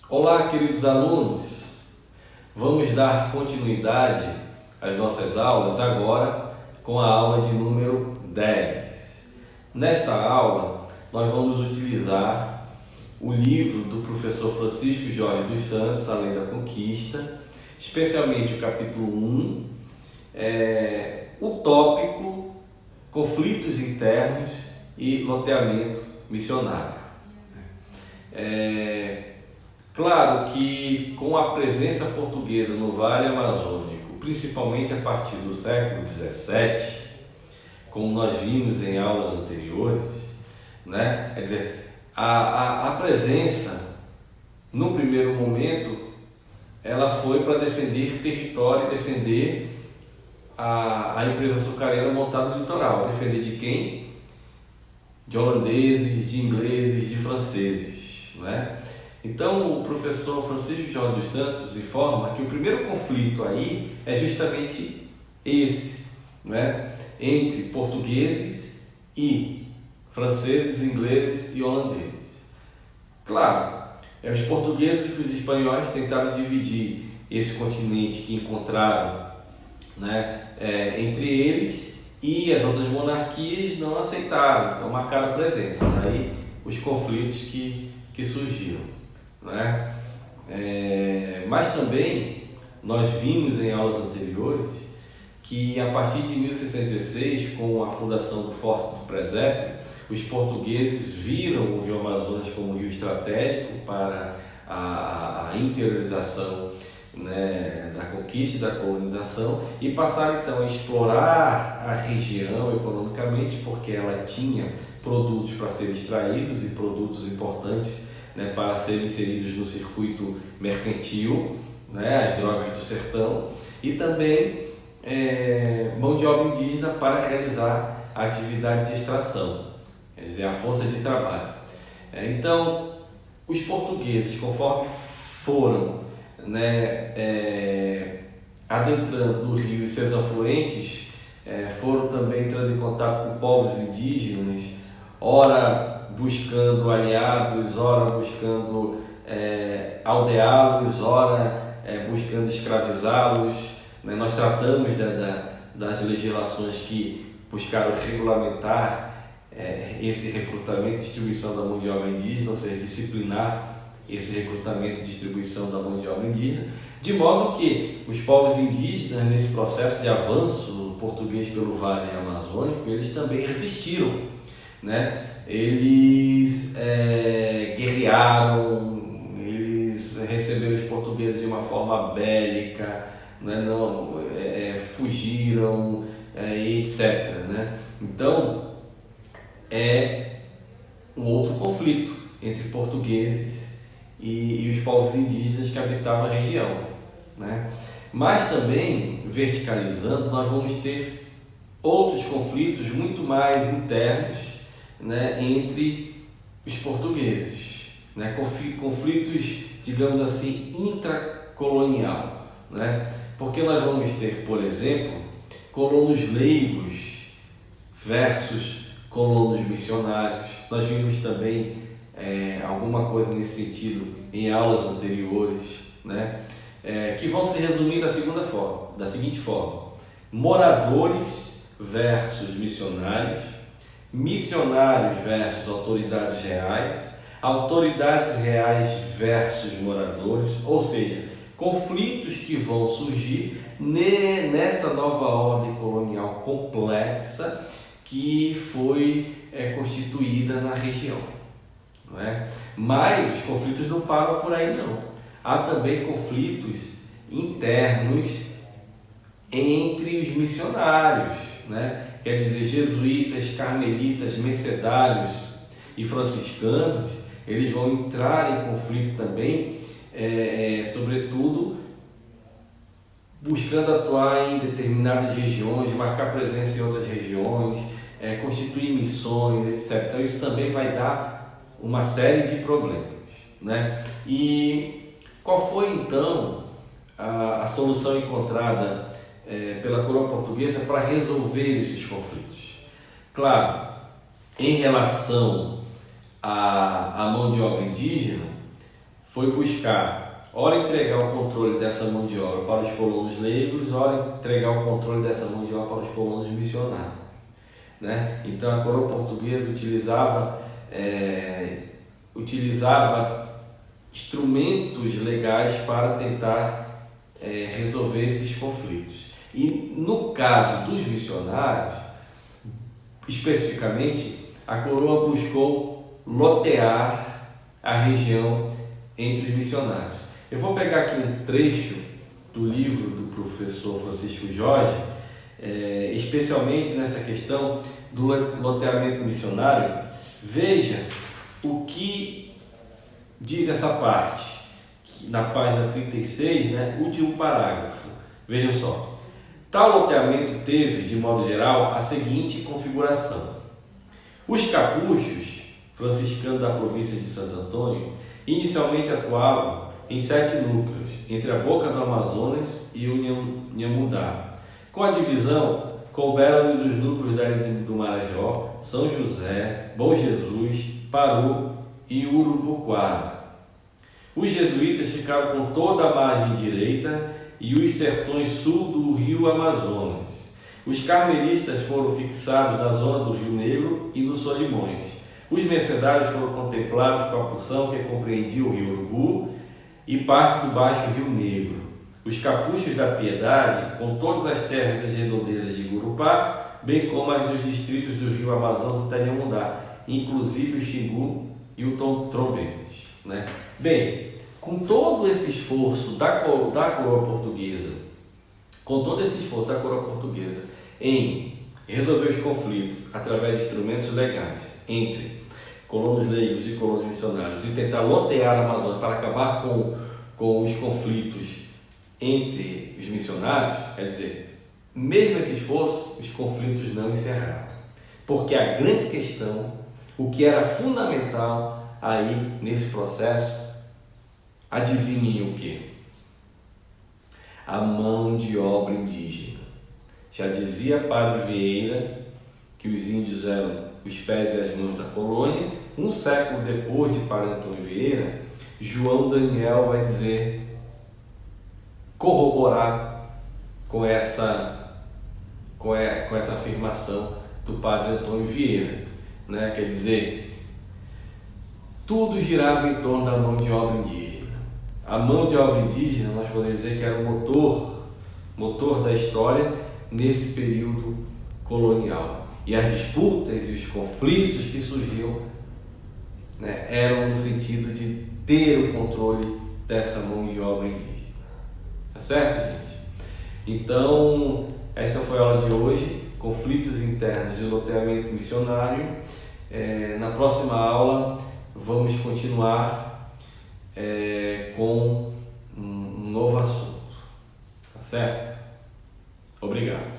Olá, queridos alunos! Vamos dar continuidade às nossas aulas agora com a aula de número 10. Nesta aula, nós vamos utilizar o livro do professor Francisco Jorge dos Santos, Além da Conquista, especialmente o capítulo 1, o tópico Conflitos Internos e Loteamento Missionário. Claro que com a presença portuguesa no Vale Amazônico, principalmente a partir do século XVII, como nós vimos em aulas anteriores, né? Quer dizer, a presença, no primeiro momento, ela foi para defender território e defender a empresa açucareira montada no litoral. Defender de quem? De holandeses, de ingleses, de franceses, né? Então, o professor Francisco Jorge dos Santos informa que o primeiro conflito aí é justamente esse, né? Entre portugueses e franceses, ingleses e holandeses. Claro, os portugueses e os espanhóis tentaram dividir esse continente que encontraram, né, entre eles, e as outras monarquias não aceitaram, então marcaram presença. Daí os conflitos que surgiram. Né? Mas também nós vimos em aulas anteriores que a partir de 1616, com a fundação do Forte do Presépio, os portugueses viram o Rio Amazonas como um rio estratégico para a interiorização, né, da conquista e da colonização, e passaram então a explorar a região economicamente, porque ela tinha produtos para serem extraídos e produtos importantes, né, para serem inseridos no circuito mercantil, né, as drogas do sertão, e também mão de obra indígena para realizar a atividade de extração, quer dizer, a força de trabalho. Então, os portugueses, conforme foram, né, adentrando no rio e seus afluentes, foram também entrando em contato com povos indígenas, ora buscando aliados, ora buscando aldeá-los, ora buscando escravizá-los. Né? Nós tratamos das legislações que buscaram regulamentar esse recrutamento e distribuição da mão de obra indígena, ou seja, disciplinar esse recrutamento e distribuição da mão de obra indígena, de modo que os povos indígenas, nesse processo de avanço português pelo Vale Amazônico, eles também resistiram, né? Eles guerrearam, eles receberam os portugueses de uma forma bélica, né? Fugiram, etc. Né? Então, é um outro conflito entre portugueses e os povos indígenas que habitavam a região. Né? Mas também, verticalizando, nós vamos ter outros conflitos muito mais internos, né, entre os portugueses, né, conflitos, digamos assim, intracolonial, né, porque nós vamos ter, por exemplo, colonos leigos versus colonos missionários. Nós vimos também alguma coisa nesse sentido em aulas anteriores, né, que vão se resumir da seguinte forma: moradores versus missionários, missionários versus autoridades reais versus moradores, ou seja, conflitos que vão surgir nessa nova ordem colonial complexa que foi constituída na região. Não é? Mas os conflitos não param por aí, não. Há também conflitos internos entre os missionários, né? Quer dizer, jesuítas, carmelitas, mercedários e franciscanos, eles vão entrar em conflito também, sobretudo buscando atuar em determinadas regiões, marcar presença em outras regiões, constituir missões, etc. Então isso também vai dar uma série de problemas, né? E qual foi então a solução encontrada pela coroa portuguesa para resolver esses conflitos? Claro, em relação à mão de obra indígena, foi buscar, ora entregar o controle dessa mão de obra para os colonos leigos, ora entregar o controle dessa mão de obra para os colonos missionários, né? Então a coroa portuguesa utilizava instrumentos legais para tentar resolver esses conflitos. E no caso dos missionários, especificamente, a coroa buscou lotear a região entre os missionários. Eu vou pegar aqui um trecho do livro do professor Francisco Jorge, especialmente nessa questão do loteamento missionário. Veja o que diz essa parte, na página 36, né, último parágrafo. Vejam só. Tal loteamento teve, de modo geral, a seguinte configuração. Os capuchos, franciscanos da província de Santo Antônio, inicialmente atuavam em 7 núcleos, entre a boca do Amazonas e o Nhamundá. Com a divisão, couberam os núcleos da ilha do Marajó, São José, Bom Jesus, Paru e Urubuquara. Os jesuítas ficaram com toda a margem direita e os sertões sul do rio Amazonas. Os carmelistas foram fixados na zona do Rio Negro e nos Solimões. Os mercedários foram contemplados com a porção que compreendia o rio Urubu e parte do baixo Rio Negro. Os capuchos da Piedade, com todas as terras das redondezas de Gurupá, bem como as dos distritos do rio Amazonas e Tanhamundá, inclusive o Xingu e o Trombetes, né? Bem, com todo esse esforço da coroa portuguesa, em resolver os conflitos através de instrumentos legais entre colonos leigos e colonos missionários e tentar lotear a Amazônia para acabar com os conflitos entre os missionários, quer dizer, mesmo esse esforço, os conflitos não encerraram. Porque a grande questão, o que era fundamental aí nesse processo, adivinhem o que? A mão de obra indígena. Já dizia Padre Vieira que os índios eram os pés e as mãos da colônia. Um século depois de Padre Antônio Vieira, João Daniel vai corroborar com essa afirmação do Padre Antônio Vieira, né? Quer dizer, tudo girava em torno da mão de obra indígena. A mão de obra indígena, nós podemos dizer que era o motor da história nesse período colonial. E as disputas e os conflitos que surgiam, né, eram no sentido de ter o controle dessa mão de obra indígena. Tá certo, gente? Então, essa foi a aula de hoje, conflitos internos e loteamento missionário. Na próxima aula, vamos continuar com um novo assunto. Tá certo? Obrigado.